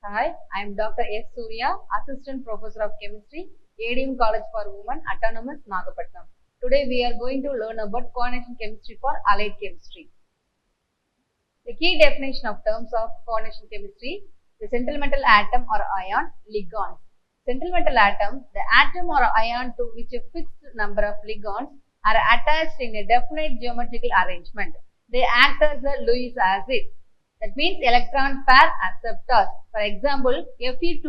Hi, I am Dr.S.SURYA, Assistant Professor of Chemistry, A.D.M.COLLEGE for Women, Autonomous, Nagapattinam. Today we are going to learn about coordination chemistry for allied chemistry. The key definition of terms of coordination chemistry: the central metal atom or ion, ligands. Central metal atom, the atom or ion to which a fixed number of ligands are attached in a definite geometrical arrangement. They act as a Lewis acid. That means electron pair acceptors. For example, Fe2+,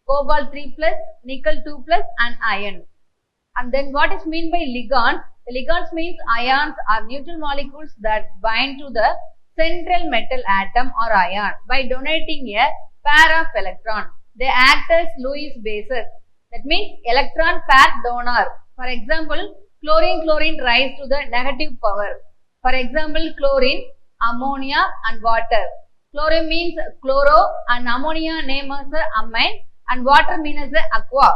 cobalt 3+, nickel 2+, and iron. And then what is meant by ligands? The ligands means ions are neutral molecules that bind to the central metal atom or ion by donating a pair of electrons. They act as Lewis bases. That means electron pair donor. For example, chlorine rise to the negative power. For example, chlorine, ammonia and water. Chlorine means chloro and ammonia name as amine and water means aqua.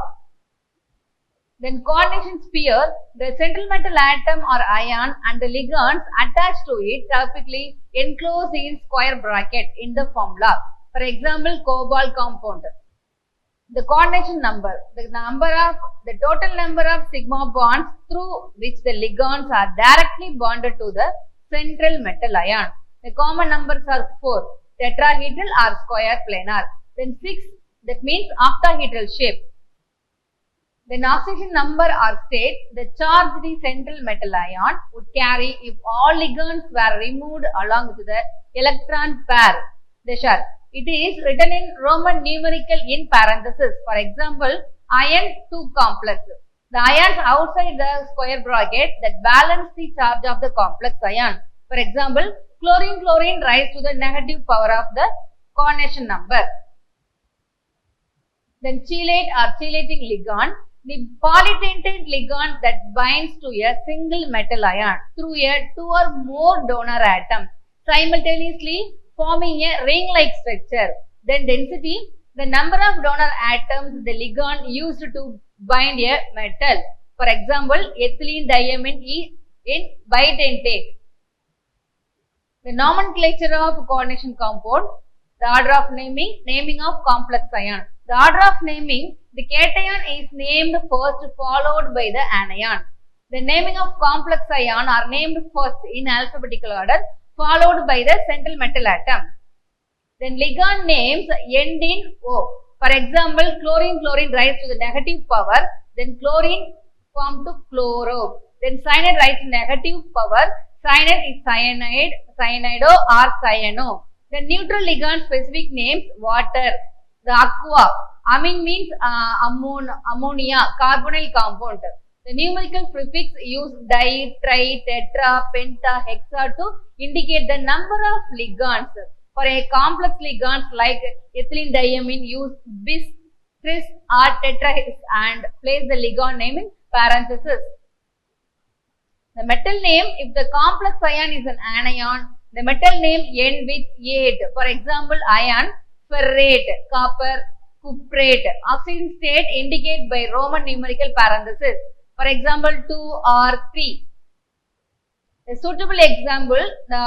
Then coordination sphere, the central metal atom or ion and the ligands attached to it typically enclosed in square bracket in the formula. For example, cobalt compound. The coordination number, the total number of sigma bonds through which the ligands are directly bonded to the central metal ion. The common numbers are 4, tetrahedral or square planar. Then 6, that means octahedral shape. Then oxidation number or state, the charge the central metal ion would carry if all ligands were removed along with the electron pair. It is written in Roman numerical in parentheses. For example, iron 2 complex. The ions outside the square bracket that balance the charge of the complex ion. For example, chlorine rise to the negative power of the coordination number. Then chelate or chelating ligand, the polytentate ligand that binds to a single metal ion through a 2 or more donor atoms, simultaneously forming a ring-like structure. Then density, the number of donor atoms the ligand used to bind a metal. For example, ethylene diamine in bitentate. The nomenclature of coordination compound, the order of naming of complex ion. The order of naming, the cation is named first followed by the anion. The naming of complex ion are named first in alphabetical order followed by the central metal atom. Then ligand names end in O. For example, chlorine rise to the negative power, then chlorine form to chloro. Then cyanide rise to negative power, cyanide is cyanido or cyano. The neutral ligand specific names water, the aqua. Amine means ammonia, carbonyl compound. The numerical prefix use di, tri, tetra, penta, hexa to indicate the number of ligands. For a complex ligands like ethylene diamine, use bis, tris or tetrahex and place the ligand name in parentheses. The metal name, if the complex ion is an anion, the metal name end with ate. For example, iron, ferrate, copper, cuprate. Oxidation state indicate by Roman numerical parentheses. For example, 2 or 3. A suitable example, the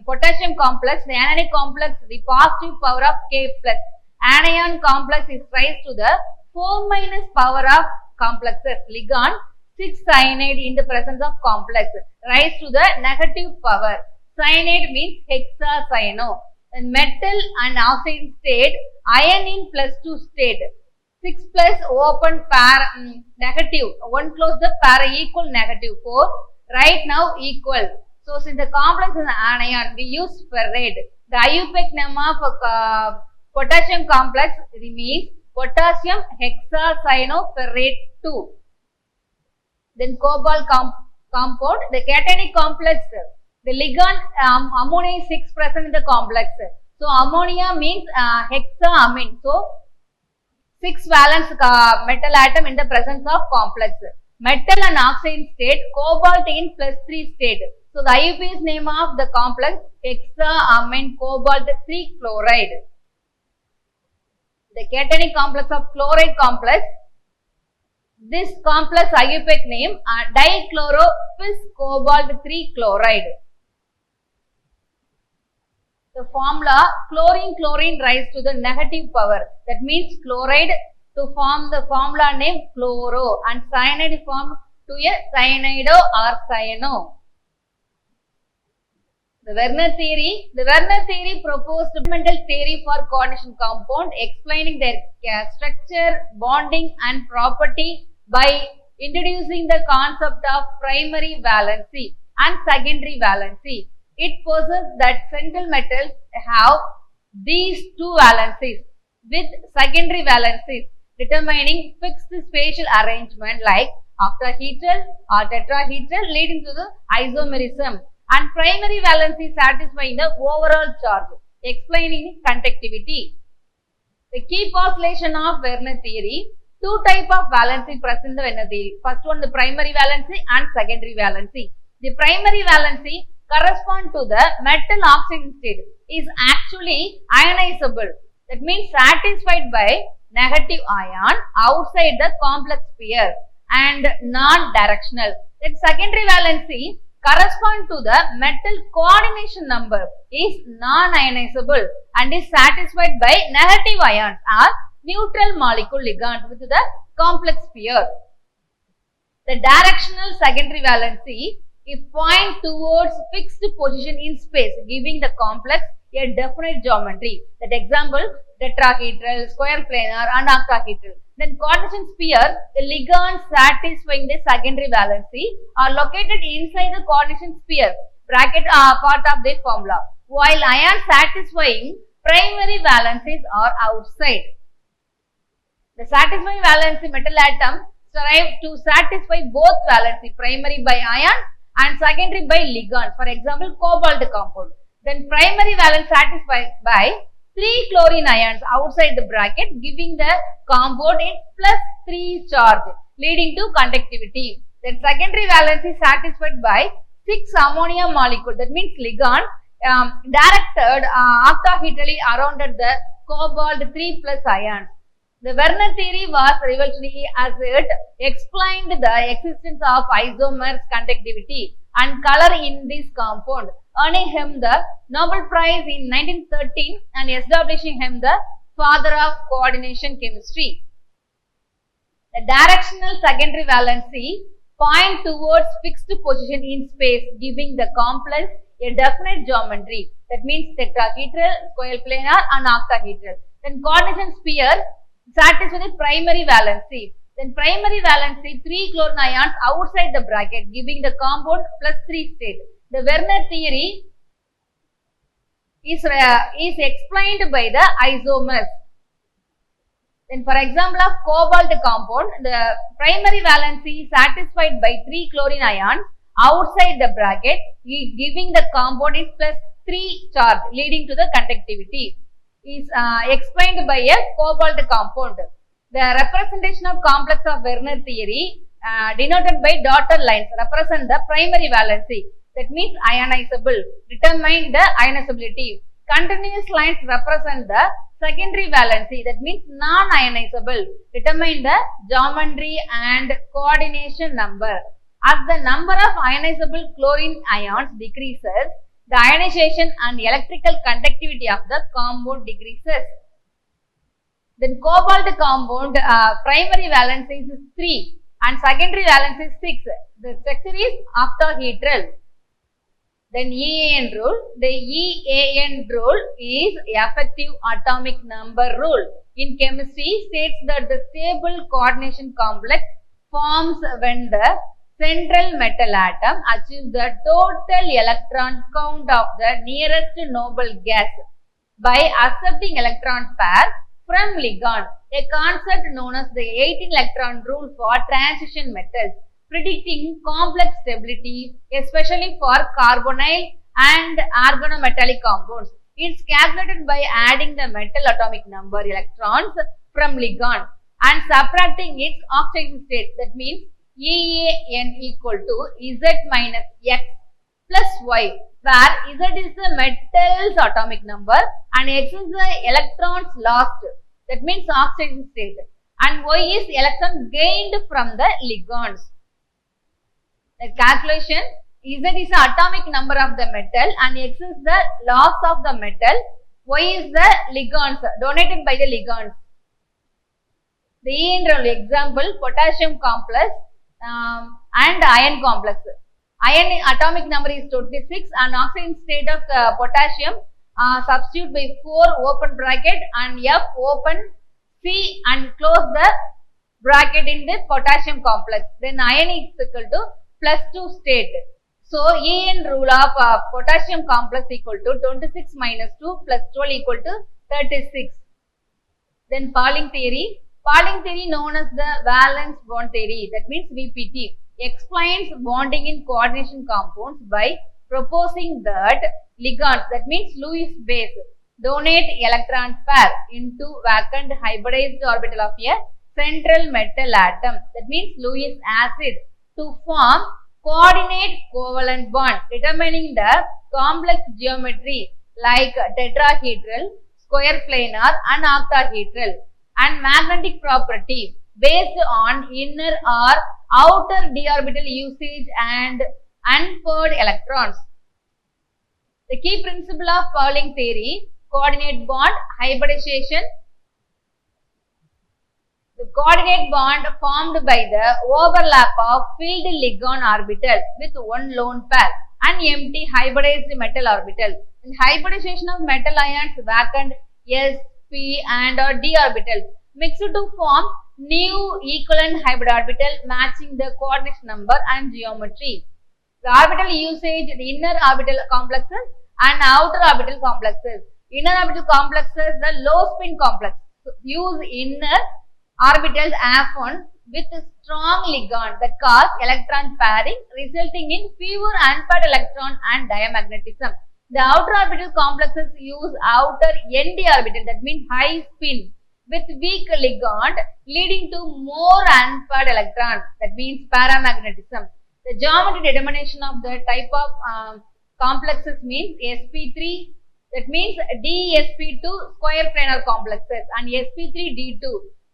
potassium complex, the anionic complex, the positive power of K plus. Anion complex is raised to the 4 minus power of complexes. Ligand 6 cyanide in the presence of complex, rise to the negative power. Cyanide means hexacyano. And metal and oxide state, iron in +2 state. 6 plus open pair negative, 1 close the pair equal negative, 4 right now equal. So since the complex is an anion, we use ferrate. The IUPAC name of potassium complex means potassium hexacyanoferrate 2. Then cobalt compound, the cationic complex, the ligand ammonia is 6 present in the complex. So ammonia means hexaamine. So 6 valence metal atom in the presence of complex. Metal and oxide state, cobalt in +3 state. So the IUPAC name of the complex hexaamine cobalt 3 chloride. The cationic complex of chloride complex. This complex IUPAC name dichloro-fis cobalt 3 chloride. The formula chlorine rise to the negative power. That means chloride to form the formula name chloro and cyanide form to a cyanido or cyano. The Werner theory proposed a fundamental theory for coordination compound explaining their structure, bonding and property by introducing the concept of primary valency and secondary valency. It possesses that central metals have these two valencies with secondary valencies determining fixed spatial arrangement like octahedral or tetrahedral leading to the isomerism, and primary valency satisfying the overall charge, explaining conductivity. The key postulation of Werner theory: two types of valency present in the Werner theory. First one, the primary valency and secondary valency. The primary valency correspond to the metal oxidation state is actually ionizable. That means satisfied by negative ion outside the complex sphere and non-directional. That secondary valency correspond to the metal coordination number is non-ionizable and is satisfied by negative ions or neutral molecule ligand with the complex sphere. The directional secondary valency is point towards fixed position in space, giving the complex a definite geometry. That example, tetrahedral, square planar and octahedral. Then coordination sphere, the ligands satisfying the secondary valency are located inside the coordination sphere, bracket part of the formula, while ions satisfying primary valencies are outside. The satisfying valency metal atom strive to satisfy both valency, primary by ion and secondary by ligand. For example, cobalt compound. Then primary valence satisfied by 3 chlorine ions outside the bracket, giving the compound its +3 charge, leading to conductivity. Then secondary valence is satisfied by 6 ammonia molecule. That means ligand directed octahedrally around the cobalt 3 plus ions. The Werner theory was revolutionary as it explained the existence of isomers, conductivity and color in this compound, earning him the Nobel Prize in 1913 and establishing him the father of coordination chemistry. The directional secondary valency point towards fixed position in space, giving the complex a definite geometry. That means tetrahedral, square planar and octahedral. Then coordination sphere satisfies the primary valency. Then primary valency 3 chlorine ions outside the bracket, giving the compound +3 state. The Werner theory is explained by the isomers. Then for example of cobalt compound, the primary valency is satisfied by 3 chlorine ions outside the bracket, giving the compound is +3 charge, leading to the conductivity. Is explained by a cobalt compound. The representation of complex of Werner theory denoted by dotted lines represent the primary valency. That means ionizable, determine the ionizability. Continuous lines represent the secondary valency. That means non-ionizable, determine the geometry and coordination number. As the number of ionizable chlorine ions decreases, the ionization and electrical conductivity of the compound decreases. Then cobalt compound primary valency is 3 and secondary valency is 6. The structure is octahedral. Then EAN rule. The EAN rule is effective atomic number rule. In chemistry, states that the stable coordination complex forms when the central metal atom achieves the total electron count of the nearest noble gas by accepting electron pair from ligand, a concept known as the 18 electron rule for transition metals, predicting complex stability, especially for carbonyl and organometallic compounds. It is calculated by adding the metal atomic number electrons from ligand and subtracting its oxidation state. That means EAN equal to Z minus X plus Y, where Z is the metal's atomic number and X is the electrons lost. That means oxidation state, and Y is electron gained from the ligands. The calculation: Z is the atomic number of the metal and X is the loss of the metal. Y is the ligands donated by the ligands. The E in example potassium complex and iron complex. Iron atomic number is 26 and oxidation state of potassium substitute by 4 open bracket and F open C and close the bracket in the potassium complex. Then iron is equal to +2 state. So En rule of potassium complex equal to 26 minus 2 plus 12 equal to 36. Then Pauling theory. Pauling theory known as the valence bond theory, that means VPT, explains bonding in coordination compounds by proposing that ligands, that means Lewis base, donate electron pair into vacant hybridized orbital of a central metal atom, that means Lewis acid, to form coordinate covalent bond, determining the complex geometry like tetrahedral, square planar and octahedral, and magnetic property based on inner or outer d orbital usage and unpaired electrons. The key principle of Pauling theory: coordinate bond, hybridization. The coordinate bond formed by the overlap of filled ligand orbital with one lone pair and empty hybridized metal orbital. In hybridization of metal ions vacant s, p and or d orbital mixed to form new equivalent hybrid orbital matching the coordination number and geometry. The orbital usage, the inner orbital complexes and outer orbital complexes. Inner orbital complexes, the low spin complex. So, use inner orbitals often with a strong ligand that cause electron pairing resulting in fewer unpaired electron and diamagnetism. The outer orbital complexes use outer ND orbital, that means high spin with weak ligand leading to more unpaired electron, that means paramagnetism. The geometry determination of the type of complexes means sp3, that means dsp2 square planar complexes, and sp3d2,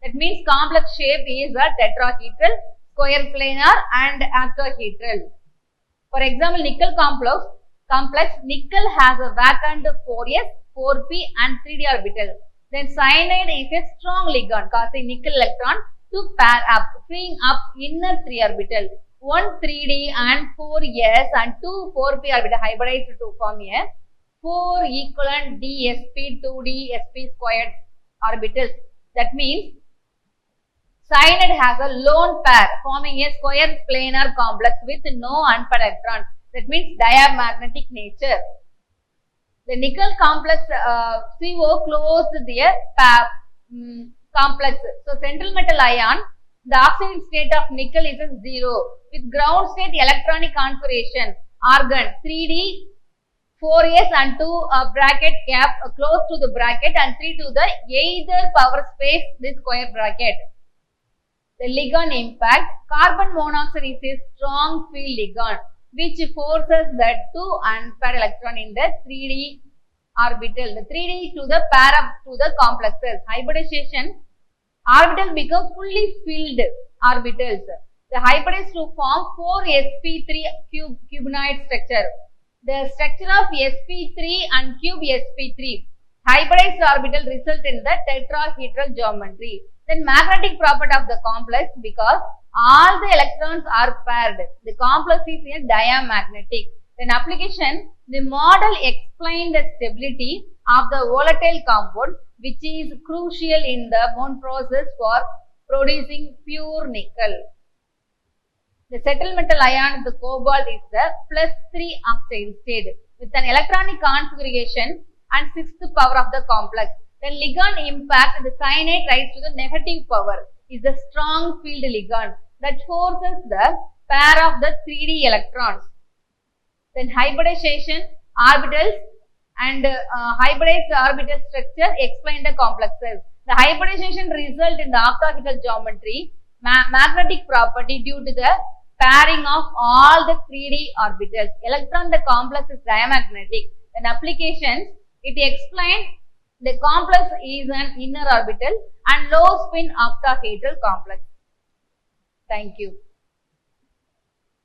that means complex shape is a tetrahedral, square planar and octahedral. For example, nickel complex, nickel has a vacant 4s, 4p and 3d orbital. Then cyanide is a strong ligand causing nickel electron to pair up, freeing up inner 3 orbital. 1 3d and 4s and 2 4p orbital hybridized to form a 4 equivalent dsp2d sp squared orbitals. That means cyanide has a lone pair forming a square planar complex with no unpaired electron. That means diamagnetic nature. The nickel complex CO closed their complex. So central metal ion, the oxidation state of nickel is a 0 with ground state electronic configuration argon 3d 4s and 2 bracket cap close to the bracket and 3 to the either power space this square bracket. The ligand impact, carbon monoxide is a strong field ligand which forces the 2 unpaired electron in the 3d orbital, the 3d to the pair up to the complexes. Hybridization, orbital become fully filled orbitals. The hybridize to form 4sp3 cubenoid structure. The structure of sp3 and cube sp3 hybridized orbital result in the tetrahedral geometry. Then magnetic property of the complex, because all the electrons are paired, the complex is a diamagnetic. Then application, the model explained the stability of the volatile compound which is crucial in the bond process for producing pure nickel. The settled metal ion of the cobalt is the +3 oxide state with an electronic configuration and 6th power of the complex. Then ligand impact, the cyanide rise to the negative power is the strong field ligand that forces the pair of the 3d electrons. Then hybridization, orbitals and hybridized orbital structure explain the complexes. The hybridization result in the octahedral geometry, magnetic property due to the pairing of all the 3d orbitals. Electron, the complex is diamagnetic. Then applications, it explains the complex is an inner orbital and low spin octahedral complex. Thank you.